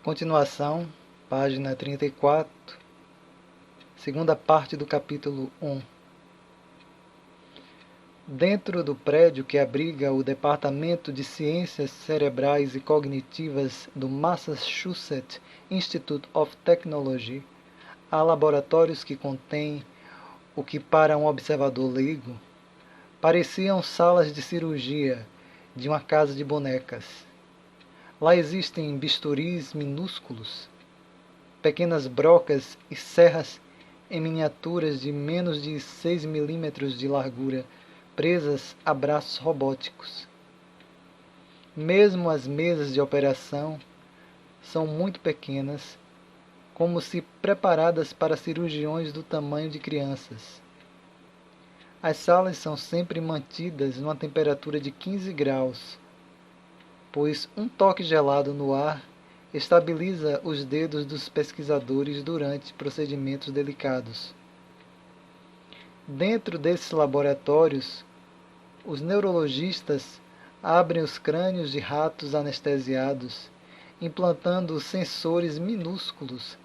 Continuação, página 34, segunda parte do capítulo 1. Dentro do prédio que abriga o Departamento de Ciências Cerebrais e Cognitivas do Massachusetts Institute of Technology, há laboratórios que contêm o que para um observador leigo pareciam salas de cirurgia de uma casa de bonecas. Lá existem bisturis minúsculos, pequenas brocas e serras em miniaturas de menos de 6 milímetros de largura, presas a braços robóticos. Mesmo as mesas de operação são muito pequenas, como se preparadas para cirurgiões do tamanho de crianças. As salas são sempre mantidas numa temperatura de 15 graus, pois um toque gelado no ar estabiliza os dedos dos pesquisadores durante procedimentos delicados. Dentro desses laboratórios, os neurologistas abrem os crânios de ratos anestesiados, implantando sensores minúsculos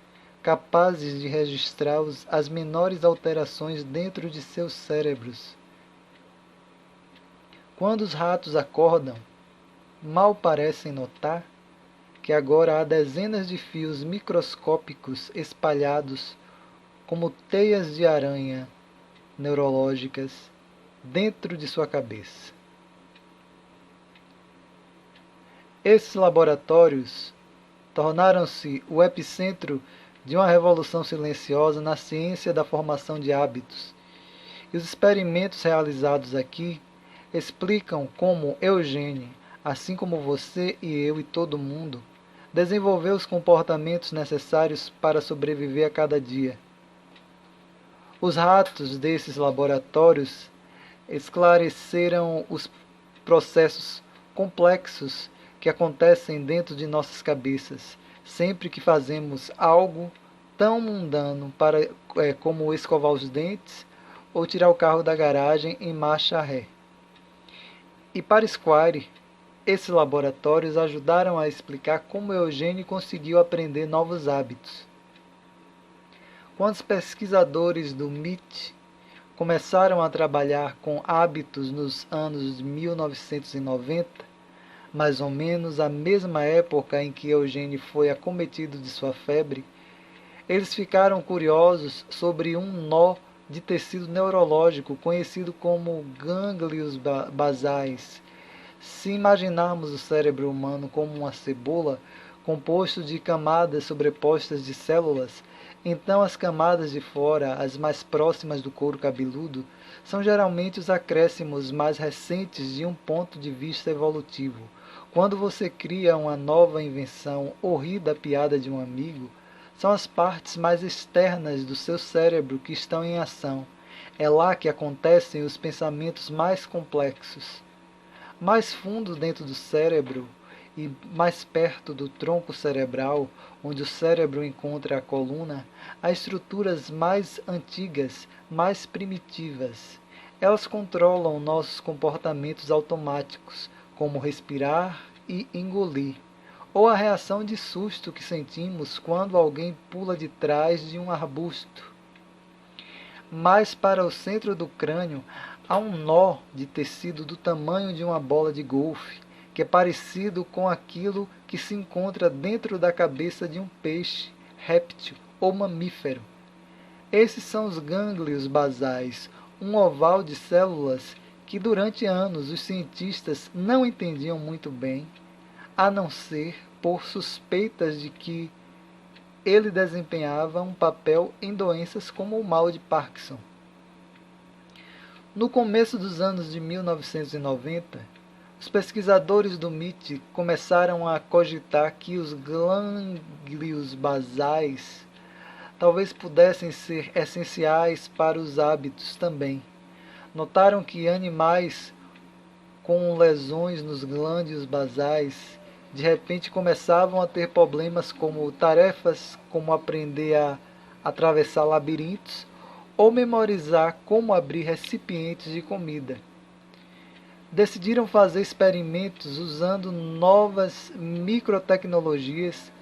capazes de registrar as menores alterações dentro de seus cérebros. Quando os ratos acordam, mal parecem notar que agora há dezenas de fios microscópicos espalhados como teias de aranha neurológicas dentro de sua cabeça. Esses laboratórios tornaram-se o epicentro de uma revolução silenciosa na ciência da formação de hábitos, e os experimentos realizados aqui explicam como Eugene, assim como você e eu e todo mundo, desenvolveu os comportamentos necessários para sobreviver a cada dia. Os ratos desses laboratórios esclareceram os processos complexos que acontecem dentro de nossas cabeças, sempre que fazemos algo tão mundano como escovar os dentes ou tirar o carro da garagem em marcha ré. E para Squire, esses laboratórios ajudaram a explicar como Eugene conseguiu aprender novos hábitos. Quando os pesquisadores do MIT começaram a trabalhar com hábitos nos anos de 1990, mais ou menos a mesma época em que Eugene foi acometido de sua febre, eles ficaram curiosos sobre um nó de tecido neurológico conhecido como gânglios basais. Se imaginarmos o cérebro humano como uma cebola composto de camadas sobrepostas de células, então as camadas de fora, as mais próximas do couro cabeludo, são geralmente os acréscimos mais recentes de um ponto de vista evolutivo. Quando você cria uma nova invenção ou ri da piada de um amigo, são as partes mais externas do seu cérebro que estão em ação. É lá que acontecem os pensamentos mais complexos. Mais fundo dentro do cérebro e mais perto do tronco cerebral, onde o cérebro encontra a coluna, há estruturas mais antigas, mais primitivas. Elas controlam nossos comportamentos automáticos, como respirar e engolir, ou a reação de susto que sentimos quando alguém pula de trás de um arbusto. Mais para o centro do crânio, há um nó de tecido do tamanho de uma bola de golfe, que é parecido com aquilo que se encontra dentro da cabeça de um peixe, réptil ou mamífero. Esses são os gânglios basais, um oval de células que durante anos os cientistas não entendiam muito bem, a não ser por suspeitas de que ele desempenhava um papel em doenças como o mal de Parkinson. No começo dos anos de 1990, os pesquisadores do MIT começaram a cogitar que os gânglios basais talvez pudessem ser essenciais para os hábitos também. Notaram que animais com lesões nos gânglios basais de repente começavam a ter problemas como tarefas como aprender a atravessar labirintos ou memorizar como abrir recipientes de comida. Decidiram fazer experimentos usando novas microtecnologias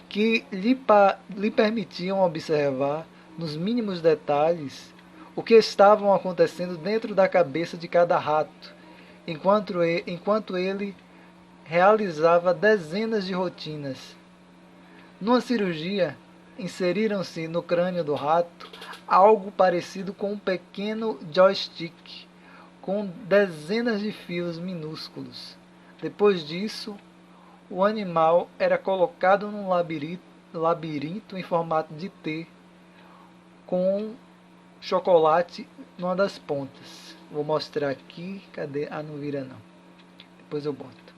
que lhe permitiam observar, nos mínimos detalhes, o que estavam acontecendo dentro da cabeça de cada rato, enquanto ele realizava dezenas de rotinas. Numa cirurgia, inseriram-se no crânio do rato algo parecido com um pequeno joystick, com dezenas de fios minúsculos. Depois disso, o animal era colocado num labirinto em formato de T, com chocolate numa das pontas. Vou mostrar aqui. Cadê? Ah, não vira não. Depois eu boto.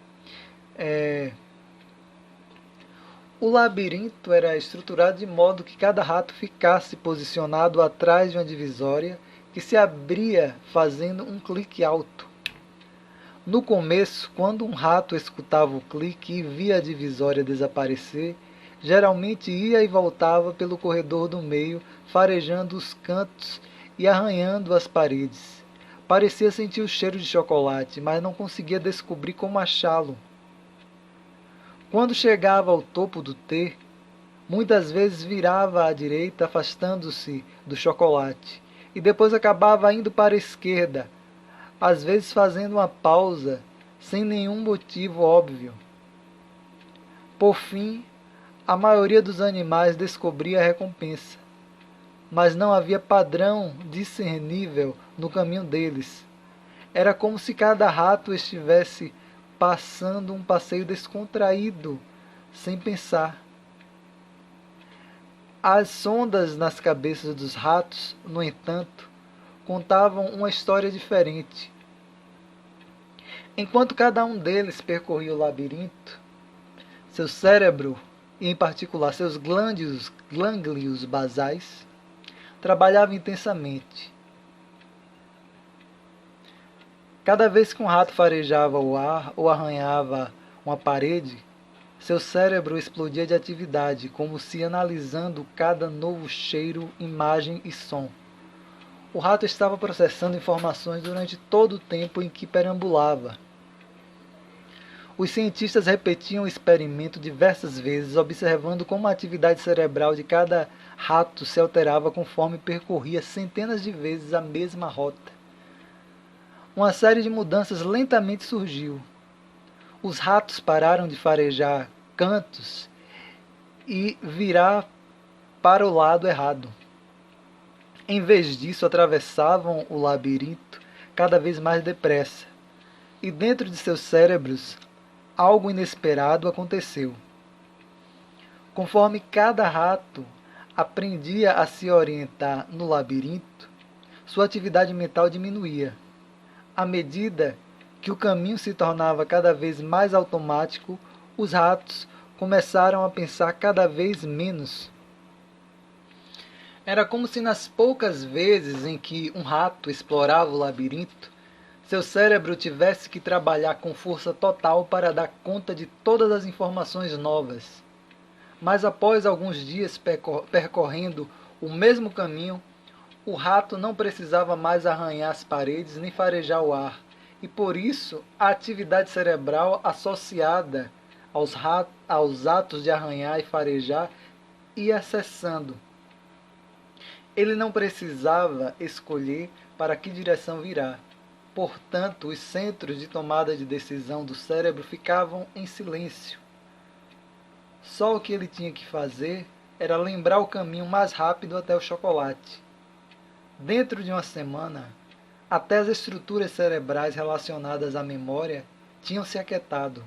O labirinto era estruturado de modo que cada rato ficasse posicionado atrás de uma divisória que se abria fazendo um clique alto. No começo, quando um rato escutava o clique e via a divisória desaparecer, geralmente ia e voltava pelo corredor do meio, farejando os cantos e arranhando as paredes. Parecia sentir o cheiro de chocolate, mas não conseguia descobrir como achá-lo. Quando chegava ao topo do T, muitas vezes virava à direita, afastando-se do chocolate, e depois acabava indo para a esquerda, às vezes fazendo uma pausa, sem nenhum motivo óbvio. Por fim, a maioria dos animais descobria a recompensa, mas não havia padrão discernível no caminho deles. Era como se cada rato estivesse passando um passeio descontraído, sem pensar. As sondas nas cabeças dos ratos, no entanto, contavam uma história diferente. Enquanto cada um deles percorria o labirinto, seu cérebro, e em particular seus glânglios basais, trabalhava intensamente. Cada vez que um rato farejava o ar ou arranhava uma parede, seu cérebro explodia de atividade, como se analisando cada novo cheiro, imagem e som. O rato estava processando informações durante todo o tempo em que perambulava. Os cientistas repetiam o experimento diversas vezes, observando como a atividade cerebral de cada rato se alterava conforme percorria centenas de vezes a mesma rota. Uma série de mudanças lentamente surgiu. Os ratos pararam de farejar cantos e virar para o lado errado. Em vez disso, atravessavam o labirinto cada vez mais depressa. E dentro de seus cérebros, algo inesperado aconteceu. Conforme cada rato aprendia a se orientar no labirinto, sua atividade mental diminuía. À medida que o caminho se tornava cada vez mais automático, os ratos começaram a pensar cada vez menos. Era como se nas poucas vezes em que um rato explorava o labirinto, seu cérebro tivesse que trabalhar com força total para dar conta de todas as informações novas. Mas após alguns dias percorrendo o mesmo caminho, o rato não precisava mais arranhar as paredes nem farejar o ar, e por isso a atividade cerebral associada aos atos de arranhar e farejar ia cessando. Ele não precisava escolher para que direção virar. Portanto, os centros de tomada de decisão do cérebro ficavam em silêncio. Só o que ele tinha que fazer era lembrar o caminho mais rápido até o chocolate. Dentro de uma semana, até as estruturas cerebrais relacionadas à memória tinham se aquietado.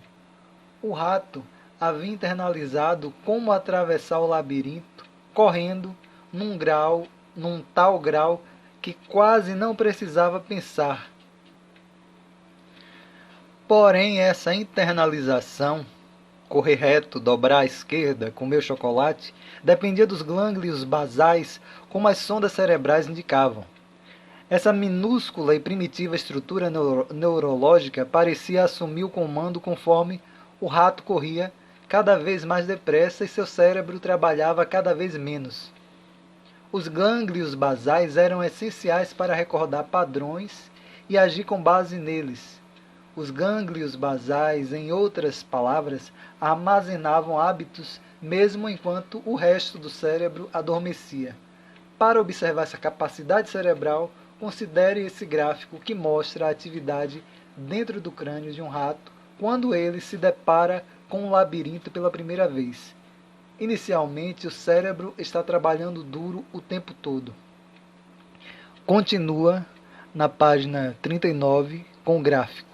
O rato havia internalizado como atravessar o labirinto, correndo num tal grau que quase não precisava pensar. Porém, essa internalização, correr reto, dobrar à esquerda, comer chocolate, dependia dos glânglios basais, como as sondas cerebrais indicavam. Essa minúscula e primitiva estrutura neurológica parecia assumir o comando conforme o rato corria cada vez mais depressa e seu cérebro trabalhava cada vez menos. Os glânglios basais eram essenciais para recordar padrões e agir com base neles. Os gânglios basais, em outras palavras, armazenavam hábitos mesmo enquanto o resto do cérebro adormecia. Para observar essa capacidade cerebral, considere esse gráfico que mostra a atividade dentro do crânio de um rato quando ele se depara com um labirinto pela primeira vez. Inicialmente, o cérebro está trabalhando duro o tempo todo. Continua na página 39 com o gráfico.